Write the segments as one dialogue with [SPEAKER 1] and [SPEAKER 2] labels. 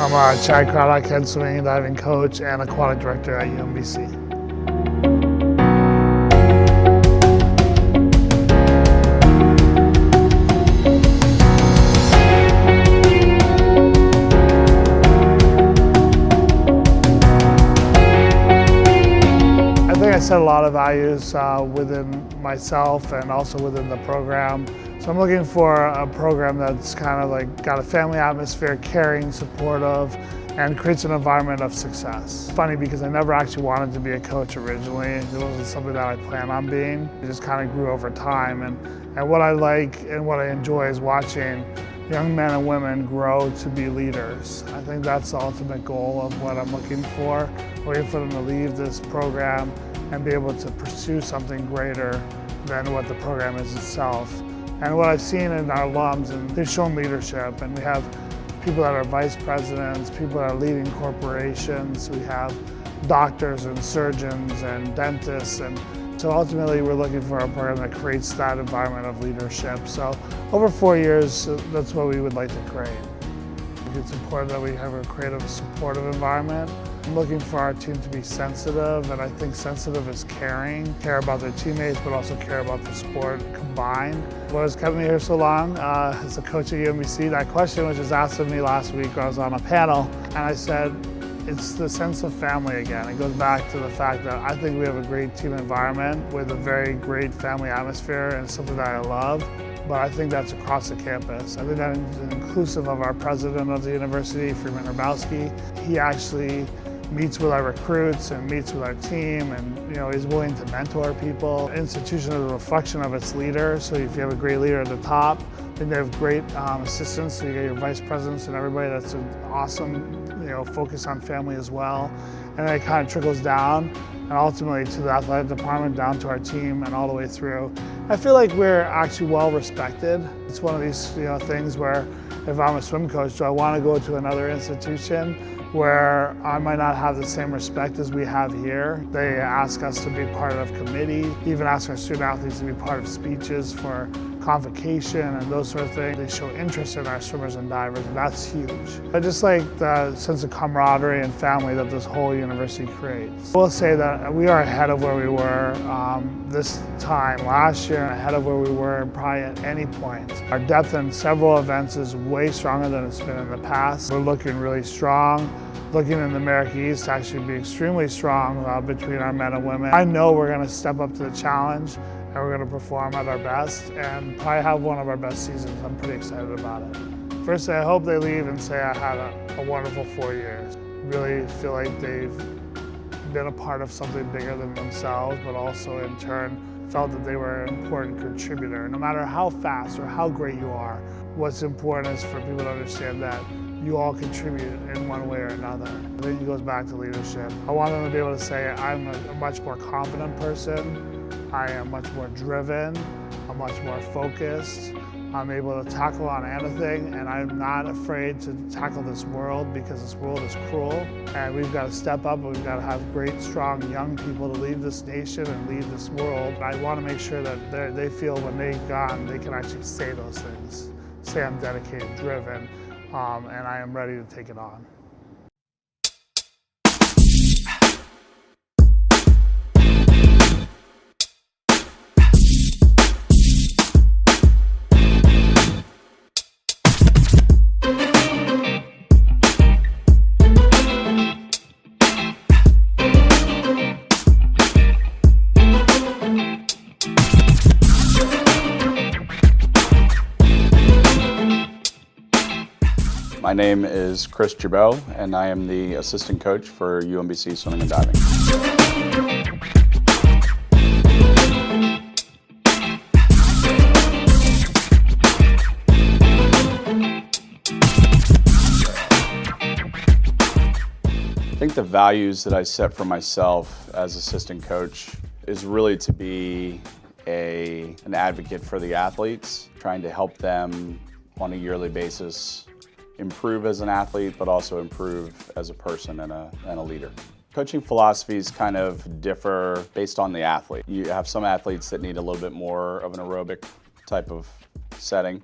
[SPEAKER 1] I'm Craddock, head swimming and diving coach and aquatic director at UMBC. I set a lot of values within myself and also within the program. So I'm looking for a program that's kind of like got a family atmosphere, caring, supportive, and creates an environment of success. It's funny because I never actually wanted to be a coach originally. It wasn't something that I planned on being. It just kind of grew over time. And what I like and what I enjoy is watching young men and women grow to be leaders. I think that's the ultimate goal of what I'm looking for them to leave this program and be able to pursue something greater than what the program is itself. And what I've seen in our alums, and they've shown leadership, and we have people that are vice presidents, people that are leading corporations, we have doctors and surgeons and dentists, and so ultimately we're looking for a program that creates that environment of leadership. So over 4 years, that's what we would like to create. It's important that we have a creative, supportive environment. I'm looking for our team to be sensitive, and I think sensitive is caring. Care about their teammates, but also care about the sport combined. What has kept me here so long as a coach at UMBC, that question was just asked of me last week when I was on a panel, and I said, it's the sense of family again. It goes back to the fact that I think we have a great team environment with a very great family atmosphere, and it's something that I love. But I think that's across the campus. I think that is inclusive of our president of the university, Freeman Hrabowski. He actually meets with our recruits and meets with our team, and is willing to mentor people. The institution is a reflection of its leader, so if you have a great leader at the top, then they have great assistants, so you get your vice presidents and everybody that's an awesome focus on family as well. And then it kind of trickles down, and ultimately to the athletic department, down to our team, and all the way through. I feel like we're actually well respected. It's one of these things where if I'm a swim coach, do I want to go to another institution where I might not have the same respect as we have here? They ask us to be part of committee, even ask our student athletes to be part of speeches for convocation and those sort of things. They show interest in our swimmers and divers, and that's huge. I just like the sense of camaraderie and family that this whole university creates. I will say that we are ahead of where we were this time last year, and ahead of where we were probably at any point. Our depth in several events is way stronger than it's been in the past. We're looking really strong. Looking in the America East to actually be extremely strong between our men and women. I know we're going to step up to the challenge, and we're going to perform at our best and probably have one of our best seasons. I'm pretty excited about it. Firstly, I hope they leave and say I had a wonderful 4 years. Really feel like they've been a part of something bigger than themselves, but also in turn felt that they were an important contributor. No matter how fast or how great you are, what's important is for people to understand that you all contribute in one way or another. I think it goes back to leadership. I want them to be able to say, I'm a much more confident person, I am much more driven, I'm much more focused, I'm able to tackle on anything, and I'm not afraid to tackle this world because this world is cruel, and we've got to step up, and we've got to have great, strong young people to lead this nation and lead this world. I want to make sure that they feel when they've gone, they can actually say those things. Say I'm dedicated, driven, and I am ready to take it on.
[SPEAKER 2] My name is Gibeau, and I am the assistant coach for UMBC Swimming and Diving. I think the values that I set for myself as assistant coach is really to be an advocate for the athletes, trying to help them on a yearly basis improve as an athlete, but also improve as a person and a leader. Coaching philosophies kind of differ based on the athlete. You have some athletes that need a little bit more of an aerobic type of setting,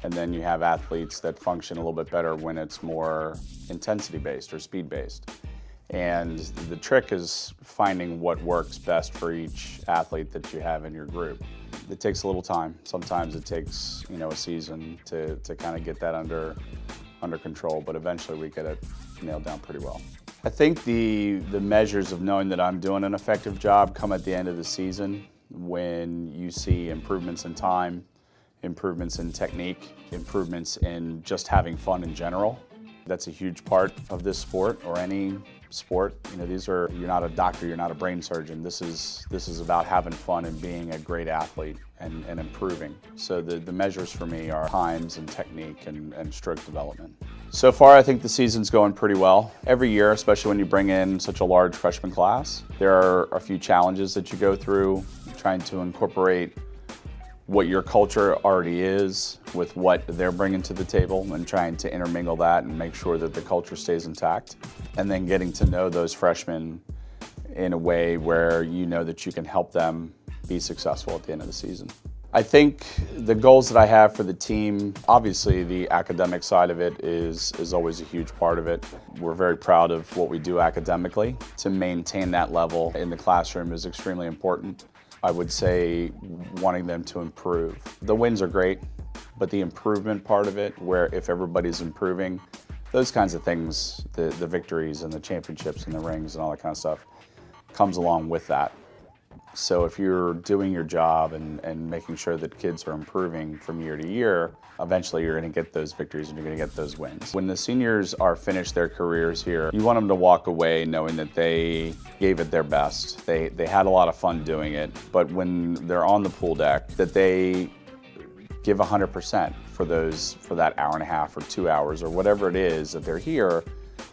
[SPEAKER 2] And then you have athletes that function a little bit better when it's more intensity-based or speed-based. And the trick is finding what works best for each athlete that you have in your group. It takes a little time. Sometimes it takes, a season to kind of get that under control, but eventually we get it nailed down pretty well. I think the measures of knowing that I'm doing an effective job come at the end of the season when you see improvements in time, improvements in technique, improvements in just having fun in general. That's a huge part of this sport or any sport. You're not a doctor, you're not a brain surgeon. This is about having fun and being a great athlete and improving. So the measures for me are times and technique and stroke development. So far, I think the season's going pretty well. Every year, especially when you bring in such a large freshman class, there are a few challenges that you go through, trying to incorporate what your culture already is with what they're bringing to the table and trying to intermingle that and make sure that the culture stays intact. And then getting to know those freshmen in a way where you know that you can help them be successful at the end of the season. I think the goals that I have for the team, obviously the academic side of it is always a huge part of it. We're very proud of what we do academically. To maintain that level in the classroom is extremely important. I would say wanting them to improve. The wins are great, but the improvement part of it, where if everybody's improving, those kinds of things, the victories and the championships and the rings and all that kind of stuff, comes along with that. So if you're doing your job and making sure that kids are improving from year to year, eventually you're going to get those victories and you're going to get those wins. When the seniors are finished their careers here, you want them to walk away knowing that they gave it their best. They had a lot of fun doing it, but when they're on the pool deck, that they give 100% for that hour and a half or 2 hours or whatever it is that they're here.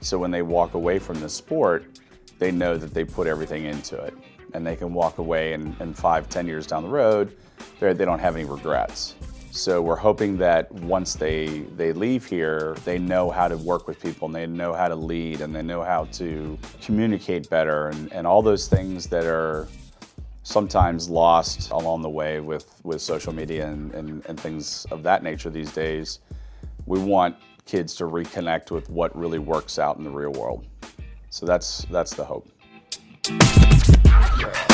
[SPEAKER 2] So when they walk away from the sport, they know that they put everything into it. And they can walk away and 5-10 years down the road, they don't have any regrets. So we're hoping that once they leave here, they know how to work with people and they know how to lead and they know how to communicate better and all those things that are sometimes lost along the way with social media and things of that nature these days. We want kids to reconnect with what really works out in the real world. So that's the hope. Yeah.